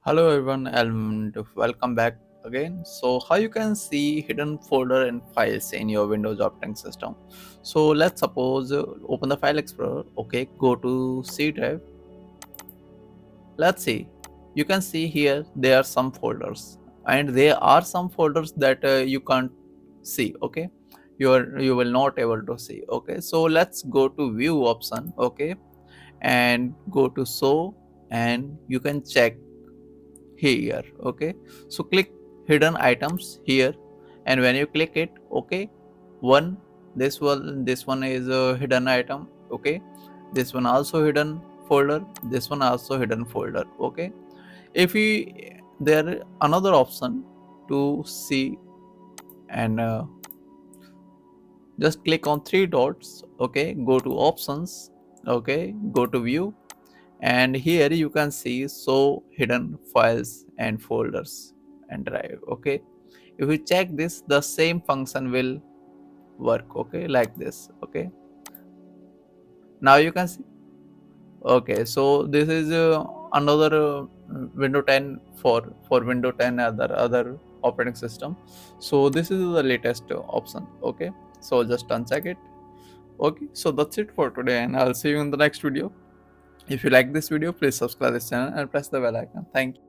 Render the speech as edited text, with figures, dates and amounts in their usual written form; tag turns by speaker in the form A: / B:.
A: Hello everyone and welcome back again. So how you can see hidden folder and files in your Windows operating system. So let's suppose open the file explorer. Okay, go to C drive. Let's see. You can see here there are some folders and there are some folders that you can't see. Okay, you will not able to see. Okay, so let's go to view option. Okay, and go to show and you can check here. Okay, so click hidden items here and when you click it, okay, one this one is a hidden item. Okay, this one also hidden folder, this one also hidden folder. Okay, if we there another option to see and just click on three dots. Okay, go to options. Okay, go to view and here you can see show hidden files and folders and drive. Okay, if we check this, the same function will work. Okay, like this. Okay, now you can see. Okay, so this is another window 10 for window 10 other operating system. So this is the latest option. Okay, so just uncheck it. Okay, so that's it for today and I'll see you in the next video. If you like this video, please subscribe this channel and press the bell icon. Thank you.